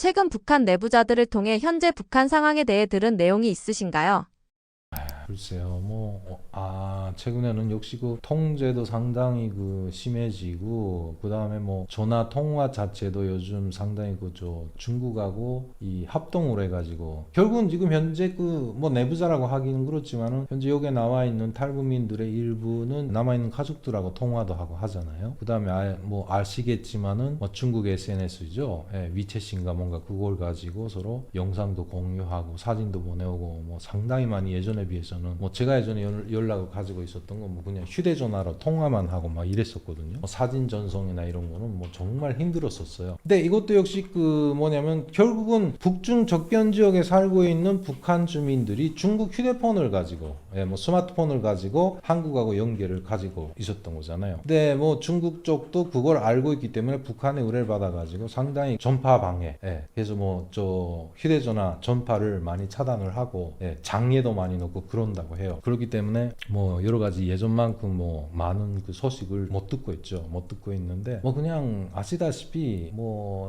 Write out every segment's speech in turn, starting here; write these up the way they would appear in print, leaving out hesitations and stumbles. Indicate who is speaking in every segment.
Speaker 1: 최근 북한 내부자들을 통해 현재 북한 상황에 대해 들은 내용이 있으신가요?
Speaker 2: 글쎄요, 최근에는 역시 그 통제도 상당히 심해지고, 그 다음에 전화 통화 자체도 요즘 상당히 중국하고 이 합동으로 해가지고, 결국은 지금 현재 내부자라고 하기는 그렇지만은, 현재 여기에 나와 있는 탈북민들의 일부는 남아있는 가족들하고 통화도 하고 하잖아요. 그 다음에 아시겠지만은, 중국 SNS죠. 예, 위챗인가 뭔가 그걸 가지고 서로 영상도 공유하고, 사진도 보내오고, 상당히 많이 예전에 비해서는 제가 예전에 연락을 가지고 있었던 건 그냥 휴대전화로 통화만 하고 막 이랬었거든요. 사진 전송이나 이런 거는 정말 힘들었었어요. 근데 이것도 역시 뭐냐면 결국은 북중 접견 지역에 살고 있는 북한 주민들이 중국 휴대폰을 가지고 스마트폰을 가지고 한국하고 연결을 가지고 있었던 거잖아요. 근데 중국 쪽도 그걸 알고 있기 때문에 북한의 의뢰를 받아가지고 상당히 전파 방해, 그래서 휴대전화 전파를 많이 차단을 하고 장애도 많이 넣고 그런다고 해요. 그렇기 때문에 여러 가지 예전만큼 많은 소식을 못 듣고 있죠. 못 듣고 있는데 그냥 아시다시피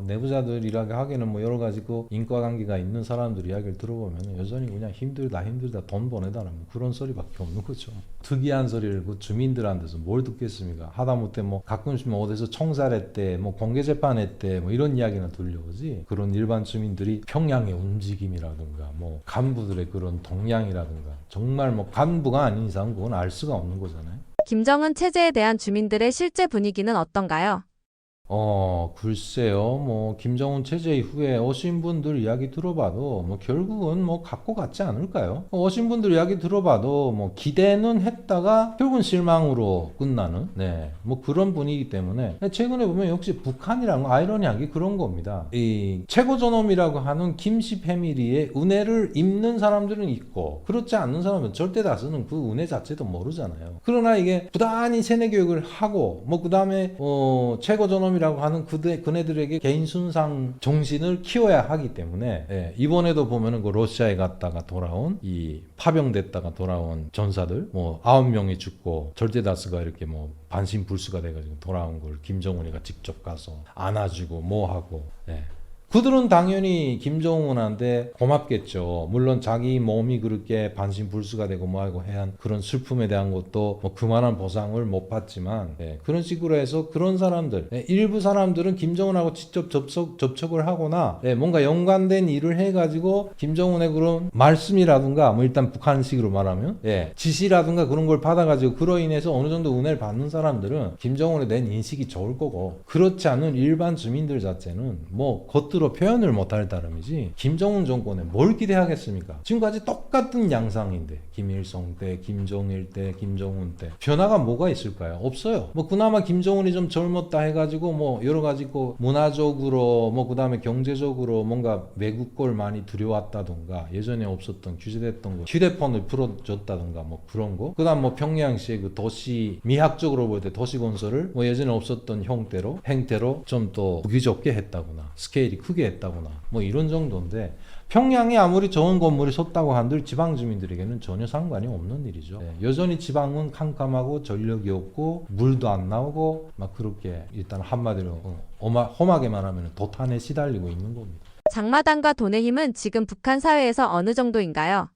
Speaker 2: 내부자들이라고 하기에는 여러 가지 인과관계가 있는 사람들 이야기를 들어보면 여전히 그냥 힘들다 돈 보내달라 그런 소리밖에 없는 거죠. 특이한 소리를 주민들한테서 뭘 듣겠습니까? 하다못해 가끔씩 어디서 총살했대, 공개재판했대 이런 이야기나 들려오지, 그런 일반 주민들이 평양의 움직임이라든가 간부들의 그런 동향이라든가 정말 간부가 아닌 이상 그건 알 수가 없는 거잖아요.
Speaker 1: 김정은 체제에 대한 주민들의 실제 분위기는 어떤가요?
Speaker 2: 글쎄요. 김정은 체제 이후에 오신 분들 이야기 들어봐도 결국은 갖고 갔지 않을까요? 오신 분들 이야기 들어봐도 기대는 했다가 결국은 실망으로 끝나는 그런 분위기 때문에 최근에 보면 역시 북한이란 건 아이러니하게 그런 겁니다. 이 최고존엄이라고 하는 김씨 패밀리의 은혜를 입는 사람들은 있고 그렇지 않는 사람은 절대 다수는 그 은혜 자체도 모르잖아요. 그러나 이게 부단히 세뇌 교육을 하고 그 다음에 최고존엄 이라고 하는 그네들에게 개인 순상 정신을 키워야 하기 때문에 이번에도 보면은 러시아에 갔다가 돌아온 이 파병됐다가 돌아온 전사들 9명이 죽고 절대 다수가 이렇게 반신불수가 돼가지고 돌아온 걸 김정은이가 직접 가서 안아주고 하고 그들은 당연히 김정은한테 고맙겠죠. 물론 자기 몸이 그렇게 반신불수가 되고 하고 해야 한 그런 슬픔에 대한 것도 그만한 보상을 못 받지만 그런 식으로 해서 그런 사람들 일부 사람들은 김정은하고 직접 접촉을 하거나 뭔가 연관된 일을 해가지고 김정은의 그런 말씀이라든가 일단 북한식으로 말하면 지시라든가 그런 걸 받아가지고 그로 인해서 어느 정도 은혜를 받는 사람들은 김정은에 대한 인식이 좋을 거고, 그렇지 않은 일반 주민들 자체는 겉으로 표현을 못할 따름이지 김정은 정권에 뭘 기대하겠습니까? 지금까지 똑같은 양상인데 김일성 때, 김정일 때, 김정은 때 변화가 뭐가 있을까요? 없어요. 그나마 김정은이 좀 젊었다 해가지고 여러 가지 문화적으로 그 다음에 경제적으로 뭔가 외국 걸 많이 들여왔다던가 예전에 없었던 규제됐던 거 휴대폰을 풀어줬다던가 그런 거, 그 다음 평양시의 도시 미학적으로 볼 때 도시 건설을 예전에 없었던 행태로 좀 더 보기 좋게 했다거나 스케일이 크게 했다거나 이런 정도인데, 평양에 아무리 좋은 건물이 섰다고 한들 지방 주민들에게는 전혀 상관이 없는 일이죠. 여전히 지방은 캄캄하고 전력이 없고 물도 안 나오고 그렇게 일단 한마디로 험하게 말하면 도탄에 시달리고 있는 겁니다.
Speaker 1: 장마당과 돈의 힘은 지금 북한 사회에서 어느 정도인가요?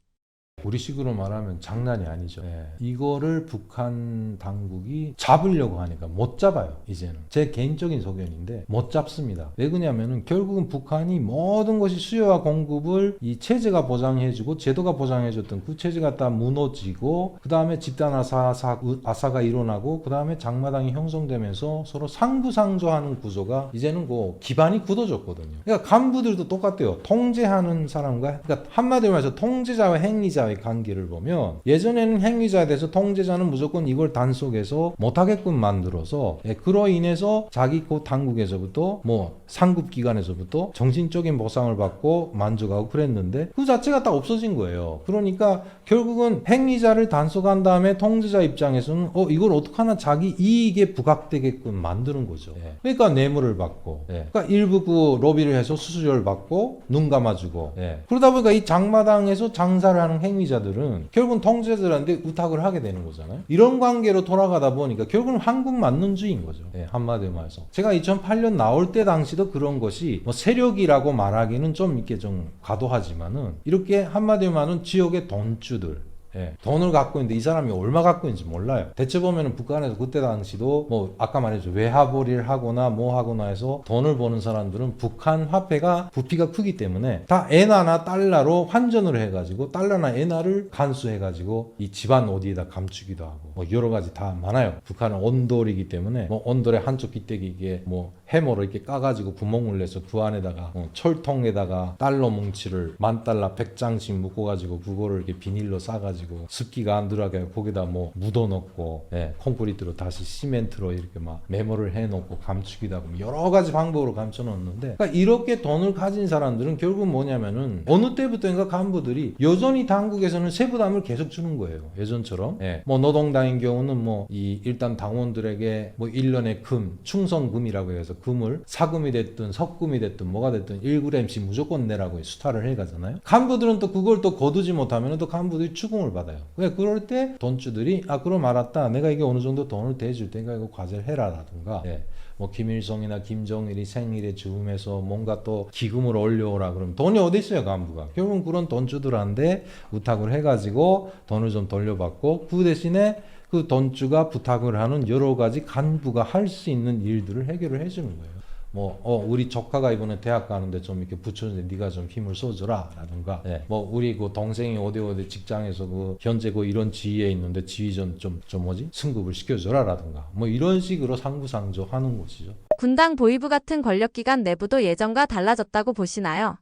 Speaker 2: 우리식으로 말하면 장난이 아니죠. 이거를 북한 당국이 잡으려고 하니까 못 잡아요. 이제는 제 개인적인 소견인데 못 잡습니다. 왜 그러냐면은 결국은 북한이 모든 것이 수요와 공급을 이 체제가 보장해주고 제도가 보장해줬던 그 체제가 다 무너지고 그 다음에 집단 아사가 일어나고 그 다음에 장마당이 형성되면서 서로 상부상조하는 구조가 이제는 기반이 굳어졌거든요. 그러니까 간부들도 똑같아요. 통제하는 사람과, 그러니까 한마디로 말해서 통제자와 행위자의 관계를 보면 예전에는 행위자에 대해서 통제자는 무조건 이걸 단속해서 못하게끔 만들어서 그로 인해서 자기 당국에서부터 상급기관에서부터 정신적인 보상을 받고 만족하고 그랬는데 그 자체가 다 없어진 거예요. 그러니까 결국은 행위자를 단속한 다음에 통제자 입장에서는 이걸 어떡하나 자기 이익에 부각되게끔 만드는 거죠. 그러니까 뇌물을 받고 그러니까 일부 로비를 해서 수수료를 받고 눈 감아주고 그러다 보니까 이 장마당에서 장사를 하는 생위자들은 결국은 통제자들한테 의탁을 하게 되는 거잖아요. 이런 관계로 돌아가다 보니까 결국은 한국 만능주의인 거죠. 네, 한마디로 말해서. 제가 2008년 나올 때 당시도 그런 것이 뭐 세력이라고 말하기는 좀 이렇게 좀 과도하지만은 이렇게 한마디로 말하면 지역의 돈주들, 예, 돈을 갖고 있는데 이 사람이 얼마 갖고 있는지 몰라요. 대체 보면은 북한에서 그때 당시도 뭐 아까 말했죠, 외화벌이를 하거나 뭐 하거나 해서 돈을 버는 사람들은 북한 화폐가 부피가 크기 때문에 다 엔화나 달러로 환전을 해가지고 달러나 엔화를 간수해가지고 이 집안 어디에다 감추기도 하고 뭐 여러 가지 다 많아요. 북한은 언돌이기 때문에 뭐 언돌의 한쪽 깃대기 이게 뭐 해머로 이렇게 까가지고 구멍을 내서 그 안에다가 철통에다가 달러 뭉치를 10,000달러 100장씩 묶어가지고 그거를 이렇게 비닐로 싸가지고 습기가 안 들어가게 거기다 뭐 묻어놓고, 예, 콘크리트로 다시 시멘트로 이렇게 막 메모를 해놓고 감추기도 하고 여러 가지 방법으로 감춰놓는데, 그러니까 이렇게 돈을 가진 사람들은 결국 뭐냐면은 어느 때부터인가 간부들이 여전히 당국에서는 세부담을 계속 주는 거예요. 예전처럼. 예, 뭐 노동당인 경우는 뭐 이 일단 당원들에게 뭐 1년의 금, 충성금이라고 해서 금을 사금이 됐든 석금이 됐든 뭐가 됐든 1g씩 무조건 내라고 수탈을 해가잖아요. 간부들은 또 그걸 또 거두지 못하면 또 간부들이 추궁을 받아요. 그럴 때 돈주들이 그럼 알았다, 내가 이게 어느 정도 돈을 대줄 테니까 이거 과제를 해라라든가, 예, 뭐 김일성이나 김정일이 생일에 즈음해서 뭔가 또 기금을 올려오라 그러면 돈이 어디 있어요, 간부가. 결국은 그런 돈주들한테 부탁을 해가지고 돈을 좀 돌려받고 그 대신에 그 돈주가 부탁을 하는 여러 가지 간부가 할 수 있는 일들을 해결을 해주는 거예요. 뭐 우리 조카가 이번에 대학 가는데 좀 이렇게 붙여주는데 네가 좀 힘을 써줘라 라든가, 예, 뭐 우리 그 동생이 어디 직장에서 그 현재 그 이런 지위에 있는데 지위 좀 뭐지 승급을 시켜줘라 라든가 뭐 이런 식으로 상부상조 하는 것이죠.
Speaker 1: 군당 보위부 같은 권력기관 내부도 예전과 달라졌다고 보시나요?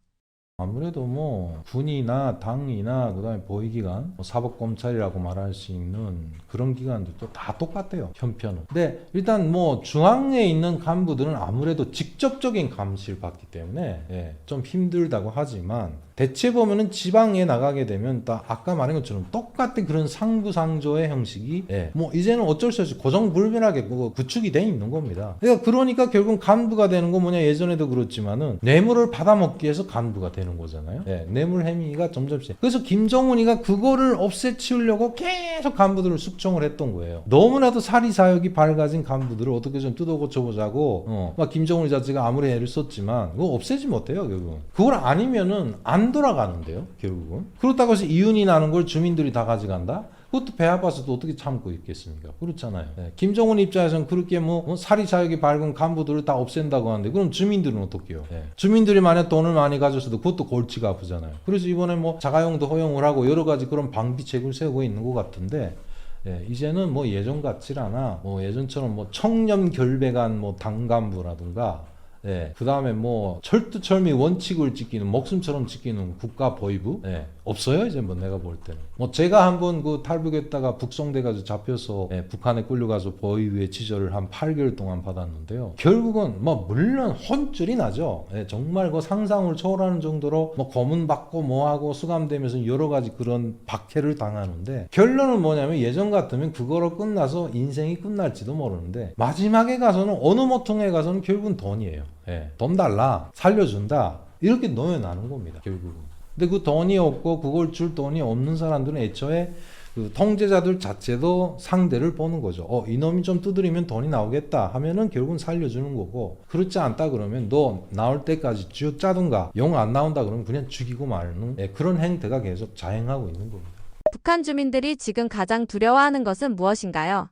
Speaker 2: 아무래도 뭐 군이나 당이나 그다음에 보위기관, 뭐 사법검찰이라고 말할 수 있는 그런 기관들도 다 똑같아요, 형편은. 근데 일단 뭐 중앙에 있는 간부들은 아무래도 직접적인 감시를 받기 때문에, 예, 좀 힘들다고 하지만 대체 보면은 지방에 나가게 되면 딱 아까 말한 것처럼 똑같은 그런 상부상조의 형식이, 예, 뭐 이제는 어쩔 수 없이 고정불변하게 구축이 돼 있는 겁니다. 그러니까 결국 간부가 되는 거 뭐냐, 예전에도 그렇지만은 뇌물을 받아먹기 위해서 간부가 되는 거잖아요. 예, 뇌물 행위가 점점씩. 그래서 김정은이가 그거를 없애치우려고 계속 간부들을 숙청을 했던 거예요. 너무나도 사리사욕이 밝아진 간부들을 어떻게 좀 뜯어고쳐보자고, 막 김정은 자체가 아무리 애를 썼지만 그거 없애지 못해요, 결국은. 그걸 아니면은 안 돌아가는데요, 결국은. 그렇다고 해서 이윤이 나는 걸 주민들이 다 가져간다? 그것도 배 아파서도 어떻게 참고 있겠습니까? 그렇잖아요. 네. 김정은 입장에서는 그렇게 뭐 사리사욕이 밝은 간부들을 다 없앤다고 하는데 그럼 주민들은 어떻게 해요? 네. 주민들이 만약 돈을 많이 가졌어도 그것도 골치가 아프잖아요. 그래서 이번에 뭐 자가용도 허용을 하고 여러 가지 그런 방비책을 세우고 있는 것 같은데, 예, 이제는 뭐 예전 같질 않아. 뭐 예전처럼 뭐 청렴결백한 뭐 당간부라든가, 예, 그 다음에 뭐 철두철미 원칙을 지키는 목숨처럼 지키는 국가 보위부, 예, 없어요 이제. 뭐 내가 볼 때는 뭐 제가 한번 그 탈북했다가 북송돼가지고 잡혀서, 예, 북한에 끌려가서 보위부에 지절을 한 8개월 동안 받았는데요. 결국은 뭐 물론 혼쭐이 나죠. 예, 정말 그 상상을 초월하는 정도로 뭐 고문 받고 뭐하고 수감되면서 여러 가지 그런 박해를 당하는데 결론은 뭐냐면 예전 같으면 그거로 끝나서 인생이 끝날지도 모르는데 마지막에 가서는 어느 모퉁이에 가서는 결국은 돈이에요. 예, 돈 달라, 살려준다, 이렇게 놓여나는 겁니다, 결국은. 근데 그 돈이 없고 그걸 줄 돈이 없는 사람들은 애초에 그 통제자들 자체도 상대를 보는 거죠. 이놈이 좀 두드리면 돈이 나오겠다 하면은 결국은 살려주는 거고, 그렇지 않다 그러면 너 나올 때까지 쥐어짜든가, 영 안 나온다 그러면 그냥 죽이고 마는, 예, 그런 행태가 계속 자행하고 있는 겁니다.
Speaker 1: 북한 주민들이 지금 가장 두려워하는 것은 무엇인가요?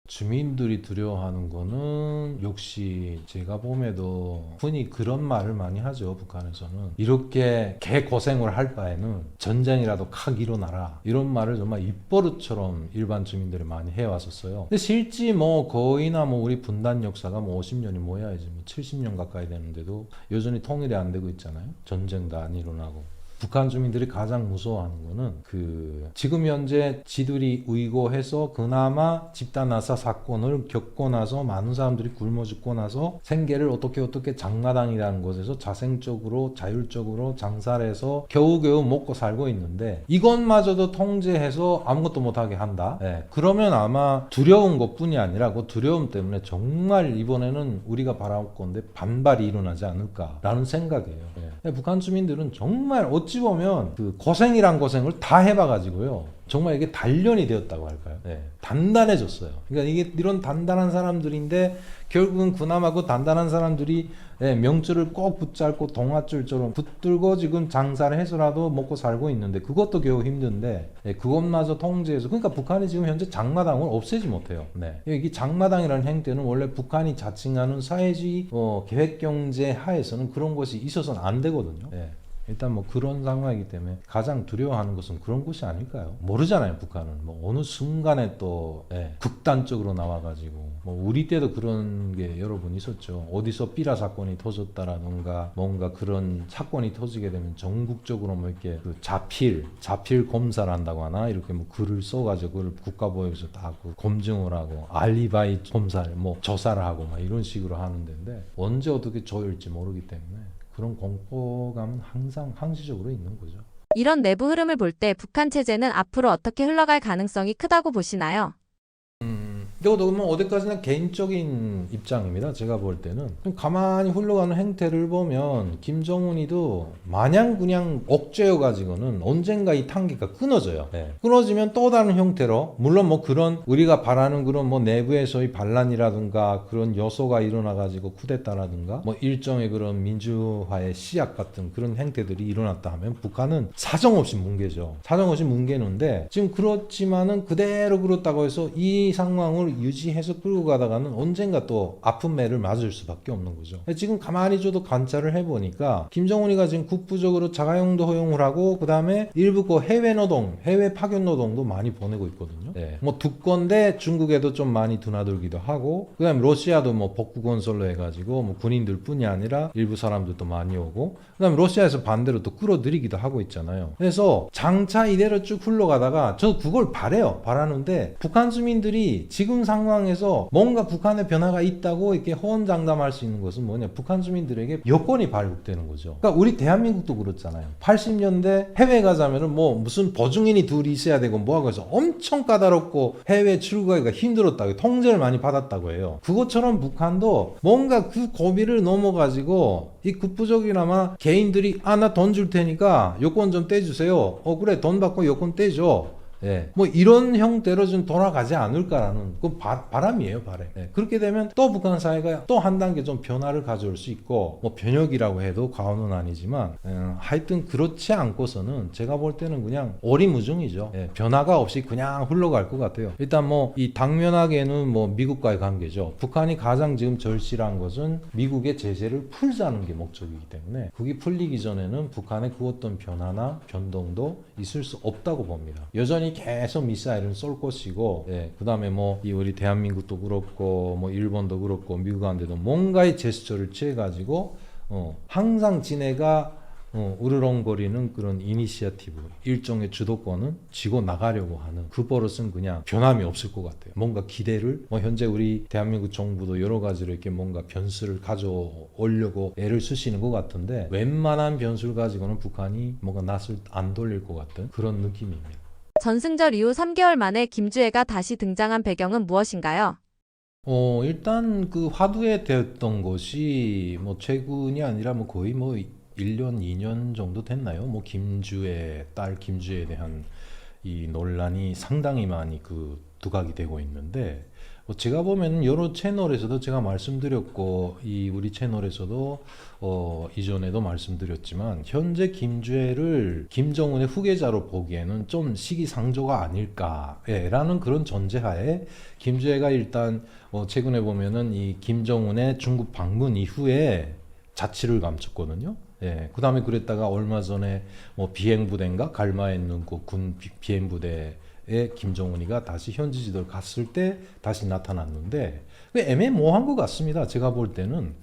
Speaker 2: 주민들이 두려워하는 거는 역시 제가 봄에도 흔히 그런 말을 많이 하죠. 북한에서는 이렇게 개고생을 할 바에는 전쟁이라도 칵 일어나라, 이런 말을 정말 입버릇처럼 일반 주민들이 많이 해왔었어요. 근데 실제 뭐 거의나 뭐 우리 분단 역사가 뭐 50년이 뭐야, 이제 뭐 70년 가까이 되는데도 여전히 통일이 안 되고 있잖아요. 전쟁도 안 일어나고. 북한 주민들이 가장 무서워하는 거는 그 지금 현재 지들이 의거해서 그나마 집단 아사 사건을 겪고 나서 많은 사람들이 굶어 죽고 나서 생계를 어떻게 장마당이라는 곳에서 자생적으로 자율적으로 장사를 해서 겨우겨우 먹고 살고 있는데 이것마저도 통제해서 아무것도 못하게 한다. 네, 그러면 아마 두려운 것뿐이 아니라 그 두려움 때문에 정말 이번에는 우리가 바라올 건데 반발이 일어나지 않을까라는 생각이에요. 네. 북한 주민들은 정말 어찌 어찌 보면 그 고생이란 고생을 다 해봐가지고요. 정말 이게 단련이 되었다고 할까요? 네, 단단해졌어요. 그러니까 이게 이런 단단한 사람들인데 결국은 그나마 그 단단한 사람들이 명줄을 꼭 붙잡고 동아줄처럼 붙들고 지금 장사를 해서라도 먹고 살고 있는데 그것도 겨우 힘든데 그것마저 통제해서 그러니까 북한이 지금 현재 장마당을 없애지 못해요. 네. 이 장마당이라는 행태는 원래 북한이 자칭하는 사회주의 계획경제 하에서는 그런 것이 있어서는 안 되거든요. 네. 일단 뭐 그런 상황이기 때문에 가장 두려워하는 것은 그런 것이 아닐까요? 모르잖아요. 북한은 뭐 어느 순간에 또 극단적으로 나와가지고 뭐 우리 때도 그런 게 여러 번 있었죠. 어디서 삐라 사건이 터졌다라든가 뭔가 그런 사건이 터지게 되면 전국적으로 뭐 이렇게 그 자필 검사를 한다고 하나 이렇게 뭐 글을 써가지고 그걸 국가보육에서 다 그 검증을 하고 알리바이 검사를 뭐 조사를 하고 막 이런 식으로 하는 데인데 언제 어떻게 조일지 모르기 때문에. 그런 공포감은 항상 항시적으로 있는 거죠.
Speaker 1: 이런 내부 흐름을 볼 때 북한 체제는 앞으로 어떻게 흘러갈 가능성이 크다고 보시나요?
Speaker 2: 이것도 뭐 어디까지나 개인적인 입장입니다. 제가 볼 때는 가만히 흘러가는 행태를 보면 김정은이도 마냥 그냥 억제여 가지고는 언젠가 이 탄기가 끊어져요. 끊어지면 또 다른 형태로 물론 뭐 그런 우리가 바라는 그런 뭐 내부에서의 반란이라든가 그런 요소가 일어나 가지고 쿠데타라든가 뭐 일종의 그런 민주화의 시작 같은 그런 행태들이 일어났다 하면 북한은 사정없이 뭉개죠. 사정없이 뭉개는데 지금 그렇지만은 그대로 그렇다고 해서 이 상황을 유지해서 끌고 가다가는 언젠가 또 아픈 매를 맞을 수밖에 없는 거죠. 지금 가만히 저도 관찰을 해보니까 김정은이가 지금 국부적으로 자가용도 허용을 하고 그 다음에 일부 그 해외 노동, 해외 파견 노동도 많이 보내고 있거든요. 뭐 두건데 중국에도 좀 많이 드나들기도 하고 그 다음에 러시아도 뭐 복구 건설로 해가지고 뭐 군인들 뿐이 아니라 일부 사람들도 많이 오고 그 다음에 러시아에서 반대로 또 끌어들이기도 하고 있잖아요. 그래서 장차 이대로 쭉 흘러가다가 저 그걸 바라는데 북한 주민들이 지금 상황에서 뭔가 북한의 변화가 있다고 이렇게 호언장담할 수 있는 것은 뭐냐? 북한 주민들에게 여건이 발급되는 거죠. 그러니까 우리 대한민국도 그렇잖아요. 80년대 해외 가자면은 뭐 무슨 보증인이 둘이 있어야 되고 뭐하고 해서 엄청 까다롭고 해외 출국하기가 힘들었다고 통제를 많이 받았다고 해요. 그것처럼 북한도 뭔가 그 고비를 넘어가지고 이 국부적이나마 개인들이 나 돈 줄 테니까 여권 좀 떼주세요. 그래 돈 받고 여권 떼줘. 뭐 이런 형태로 좀 돌아가지 않을까라는 그 바람이에요, 바람. 그렇게 되면 또 북한 사회가 또 한 단계 좀 변화를 가져올 수 있고 뭐 변혁이라고 해도 과언은 아니지만 하여튼 그렇지 않고서는 제가 볼 때는 그냥 오리무중이죠. 변화가 없이 그냥 흘러갈 것 같아요. 일단 뭐 이 당면하게는 뭐 미국과의 관계죠. 북한이 가장 지금 절실한 것은 미국의 제재를 풀자는 게 목적이기 때문에 그게 풀리기 전에는 북한의 그 어떤 변화나 변동도 있을 수 없다고 봅니다. 여전히 계속 미사일을 쏠 것이고 그 다음에 뭐 이 우리 대한민국도 그렇고 뭐 일본도 그렇고 미국한테도 뭔가의 제스처를 취해가지고 항상 지네가 으르렁거리는 그런 이니시어티브 일종의 주도권은 쥐고 나가려고 하는 그 버릇은 그냥 변함이 없을 것 같아요. 뭔가 기대를 현재 우리 대한민국 정부도 여러 가지로 이렇게 뭔가 변수를 가져오려고 애를 쓰시는 것 같은데 웬만한 변수를 가지고는 북한이 뭔가 낯을 안 돌릴 것 같은 그런 느낌입니다.
Speaker 1: 전승절 이후 3개월 만에 김주애가 다시 등장한 배경은 무엇인가요?
Speaker 2: 일단 그 화두에 되었던 것이 뭐 최근이 아니라 뭐 거의 뭐 1년, 2년 정도 됐나요? 뭐 김주애, 딸 김주애에 대한 이 논란이 상당히 많이 그 두각이 되고 있는데 제가 보면 여러 채널에서도 제가 말씀드렸고 이 우리 채널에서도 이전에도 말씀드렸지만 현재 김주애를 김정은의 후계자로 보기에는 좀 시기상조가 아닐까라는 그런 전제하에 김주애가 일단 최근에 보면은 이 김정은의 중국 방문 이후에 자취를 감췄거든요. 그 다음에 그랬다가 얼마 전에 뭐 비행부대인가 갈마에 있는 그 군 비행부대에 김정은이가 다시 현지 지도를 갔을 때 다시 나타났는데 애매모호한 것 같습니다. 제가 볼 때는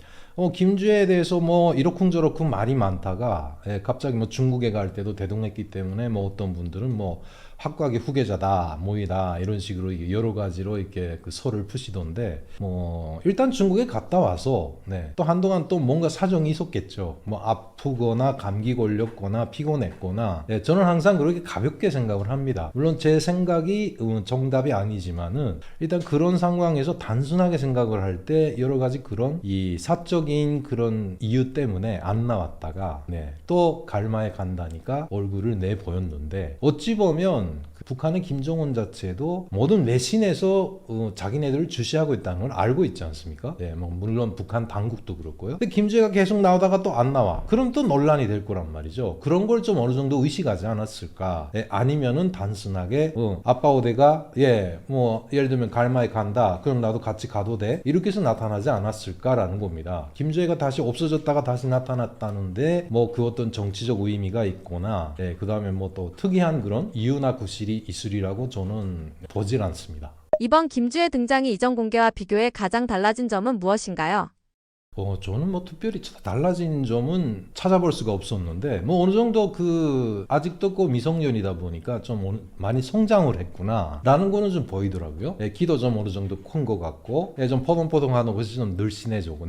Speaker 2: 김주애에 대해서 뭐 이러쿵저러쿵 말이 많다가 갑자기 뭐 중국에 갈 때도 대동했기 때문에 뭐 어떤 분들은 뭐 학과의 후계자다, 뭐이다 이런 식으로 여러 가지로 이렇게 그 설을 푸시던데 뭐 일단 중국에 갔다 와서 또 한동안 또 뭔가 사정이 있었겠죠. 뭐 아프거나 감기 걸렸거나 피곤했거나 저는 항상 그렇게 가볍게 생각을 합니다. 물론 제 생각이 정답이 아니지만은 일단 그런 상황에서 단순하게 생각을 할 때 여러 가지 그런 이 사적인 그런 이유 때문에 안 나왔다가 또 갈마에 간다니까 얼굴을 내 보였는데 어찌 보면 북한의 김정은 자체도 모든 외신에서 자기네들을 주시하고 있다는 걸 알고 있지 않습니까? 뭐 물론 북한 당국도 그렇고요. 근데 김주애가 계속 나오다가 또 안 나와. 그럼 또 논란이 될 거란 말이죠. 그런 걸 좀 어느 정도 의식하지 않았을까? 아니면은 단순하게 아빠 오대가 뭐 예를 들면 갈마에 간다. 그럼 나도 같이 가도 돼? 이렇게 해서 나타나지 않았을까라는 겁니다. 김주애가 다시 없어졌다가 다시 나타났다는데 뭐 그 어떤 정치적 의미가 있거나 그 다음에 뭐 또 특이한 그런 이유나 구실이 있으리라고 저는 보질 않습니다.
Speaker 1: 이번 김주애 등장이 이전 공개와 비교해 가장 달라진 점은 무엇인가요?
Speaker 2: 저는 뭐 특별히 달라진 점은 찾아볼 수가 없었는데 뭐 어느 정도 아직도 미성년이다 보니까 좀 많이 성장을 했구나 라는 거는 좀 보이더라고요. 키도 좀 어느 정도 큰 것 같고 좀 포동포동하는 것이 좀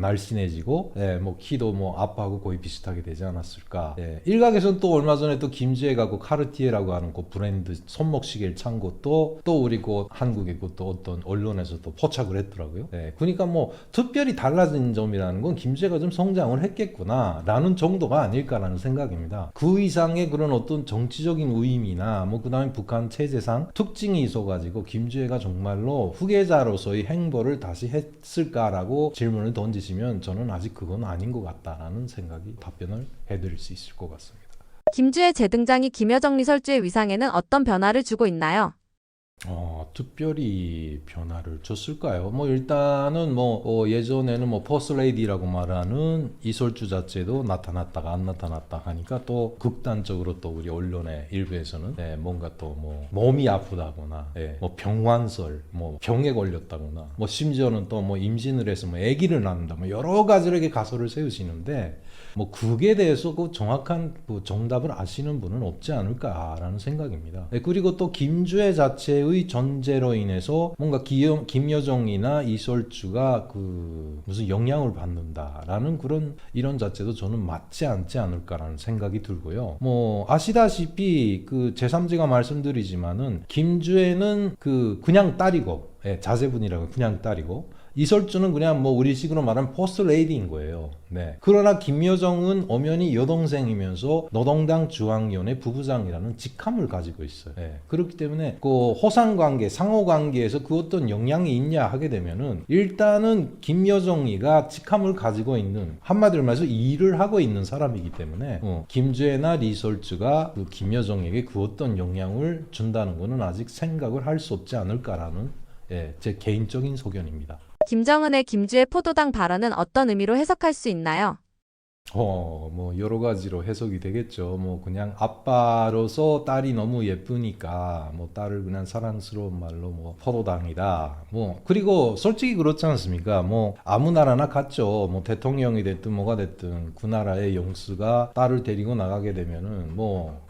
Speaker 2: 날씬해지고 뭐 키도 뭐 아빠하고 거의 비슷하게 되지 않았을까. 일각에서는 또 얼마 전에 또 김주애가 카르티에라고 하는 브랜드 손목시계를 찬 것도 또 우리 한국의 또 어떤 언론에서 또 포착을 했더라고요. 그러니까 뭐 특별히 달라진 점이라는 건 김주애가 좀 성장을 했겠구나 라는 정도가 아닐까라는 생각입니다. 그 이상의 그런 어떤 정치적인 의미나 뭐 그 다음에 북한 체제상 특징이 있어가지고 김주애가 정말로 후계자로서의 행보를 다시 했을까라고 질문을 던지시면 저는 아직 그건 아닌 것 같다라는 생각이 답변을 해드릴 수 있을 것 같습니다.
Speaker 1: 김주애 재등장이 김여정 리설주의 위상에는 어떤 변화를 주고 있나요?
Speaker 2: 특별히 변화를 줬을까요? 뭐 일단은 예전에는 퍼스트레이디라고 말하는 이설주 자체도 나타났다가 안 나타났다 하니까 또 극단적으로 또 우리 언론의 일부에서는 뭔가 또 몸이 아프다거나 뭐 병환설, 뭐 병에 걸렸다거나 뭐 심지어는 또 임신을 해서 아기를 낳는다 뭐 여러 가지로 이렇게 가설을 세우시는데 뭐 그게 대해서 정확한 정답을 아시는 분은 없지 않을까라는 생각입니다. 그리고 또 김주애 자체의 존재로 인해서 뭔가 김여정이나 이설주가 무슨 영향을 받는다라는 이런 자체도 저는 맞지 않지 않을까라는 생각이 들고요. 뭐 아시다시피 제3제가 말씀드리지만은 김주애는 그냥 딸이고 자제분이라고 그냥 딸이고 이설주는 그냥 우리식으로 말하면 포스트 레이디인 거예요. 그러나 김여정은 엄연히 여동생이면서 노동당 중앙위원회 부부장이라는 직함을 가지고 있어요. 그렇기 때문에 호상관계, 상호관계에서 어떤 영향이 있냐 하게 되면은 일단은 김여정이가 직함을 가지고 있는 한마디로 말해서 일을 하고 있는 사람이기 때문에 김주애나 이설주가 김여정에게 어떤 영향을 준다는 거는 아직 생각을 할 수 없지 않을까라는 제 개인적인 소견입니다.
Speaker 1: 김정은의 김주애 포도당 발언은 어떤 의미로 해석할 수 있나요?
Speaker 2: 뭐 여러 가지로 해석이 되겠죠. 그냥 아빠로서 딸이 너무 예쁘니까 딸을 그냥 사랑스러운 말로 포도당이다. 그리고 솔직히 그렇지 않습니까? 아무 나라나 같죠. 대통령이 됐든 뭐가 됐든 그 나라의 영수가 딸을 데리고 나가게 되면은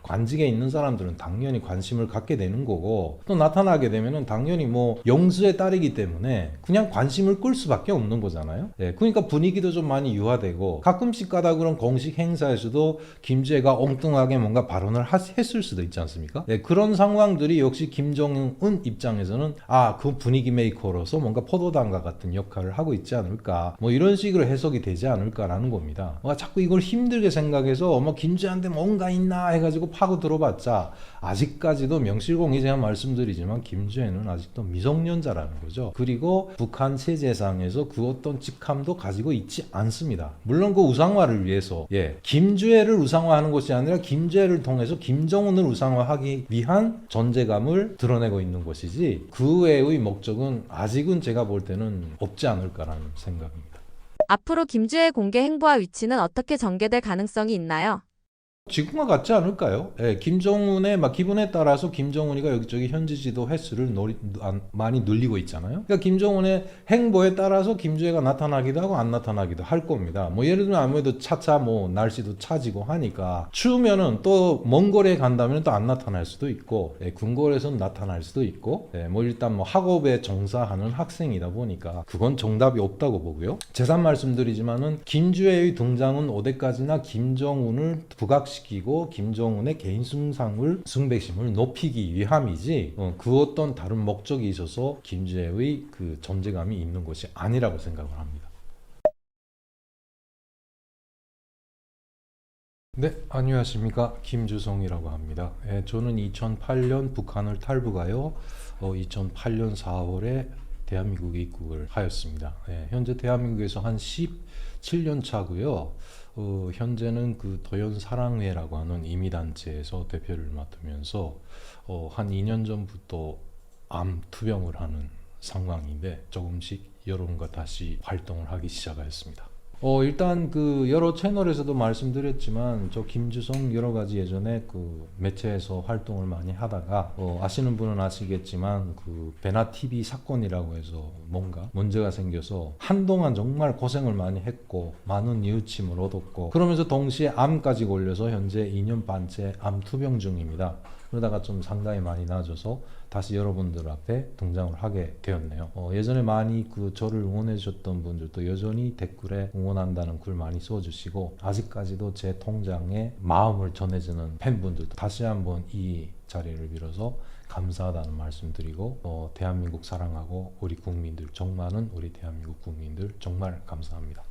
Speaker 2: 관직에 있는 사람들은 당연히 관심을 갖게 되는 거고 또 나타나게 되면은 당연히 영수의 딸이기 때문에 그냥 관심을 끌 수밖에 없는 거잖아요. 그러니까 분위기도 좀 많이 유화되고 가끔씩 가다 그런 공식 행사에서도 김주애가 엉뚱하게 뭔가 발언을 했을 수도 있지 않습니까? 그런 상황들이 역시 김정은 입장에서는 그 분위기 메이커로서 뭔가 포도당과 같은 역할을 하고 있지 않을까 이런 식으로 해석이 되지 않을까라는 겁니다. 자꾸 이걸 힘들게 생각해서 김주애한테 뭔가 있나 해가지고 파고 들어봤자 아직까지도 명실공히 제가 말씀드리지만 김주애는 아직도 미성년자라는 거죠. 그리고 북한 체제상에서 어떤 직함도 가지고 있지 않습니다. 물론 우상화를 위해서 김주애를 우상화하는 것이 아니라 김주애를 통해서 김정은을 우상화하기 위한 존재감을 드러내고 있는 것이지 그 외의 목적은 아직은 제가 볼 때는 없지 않을까라는 생각입니다.
Speaker 1: 앞으로 김주애의 공개 행보와 위치는 어떻게 전개될 가능성이 있나요?
Speaker 2: 지금과 같지 않을까요? 예, 김정은의 막 기분에 따라서 김정은이가 여기저기 현지지도 횟수를 많이 늘리고 있잖아요. 그러니까 김정은의 행보에 따라서 김주애가 나타나기도 하고 안 나타나기도 할 겁니다. 뭐 예를 들면 아무래도 차차 뭐 날씨도 차지고 하니까 추우면은 또 먼 거리에 간다면 또 안 나타날 수도 있고, 예, 궁궐에서는 나타날 수도 있고, 예, 뭐 일단 뭐 학업에 종사하는 학생이다 보니까 그건 정답이 없다고 보고요. 재산 말씀드리지만은 김주애의 등장은 어디까지나 김정은을 부각시키고 김정은의 개인 숭배심을 높이기 위함이지, 그 어떤 다른 목적이 있어서 김주애의 그 존재감이 있는 것이 아니라고 생각을 합니다. 네, 안녕하십니까. 김주성이라고 합니다. 예, 저는 2008년 북한을 탈북하여 2008년 4월에 대한민국에 입국을 하였습니다. 예, 현재 대한민국에서 한 17년 차고요. 현재는 그 도연사랑회라고 하는 이미단체에서 대표를 맡으면서 한 2년 전부터 암 투병을 하는 상황인데 조금씩 여러분과 다시 활동을 하기 시작하였습니다. 일단 그 여러 채널에서도 말씀드렸지만 저 김주성 여러 가지 예전에 그 매체에서 활동을 많이 하다가 아시는 분은 아시겠지만 그 베나 TV 사건이라고 해서 뭔가 문제가 생겨서 한동안 정말 고생을 많이 했고 많은 이웃침을 얻었고, 그러면서 동시에 암까지 걸려서 현재 2년 반째 암 투병 중입니다. 그러다가 좀 상당히 많이 나아져서 다시 여러분들 앞에 등장을 하게 되었네요. 예전에 많이 그 저를 응원해 주셨던 분들도 여전히 댓글에 응원한다는 글 많이 써주시고, 아직까지도 제 통장에 마음을 전해주는 팬분들도 다시 한번 이 자리를 빌어서 감사하다는 말씀드리고, 대한민국 사랑하고 우리 국민들, 정많은 우리 대한민국 국민들 정말 감사합니다.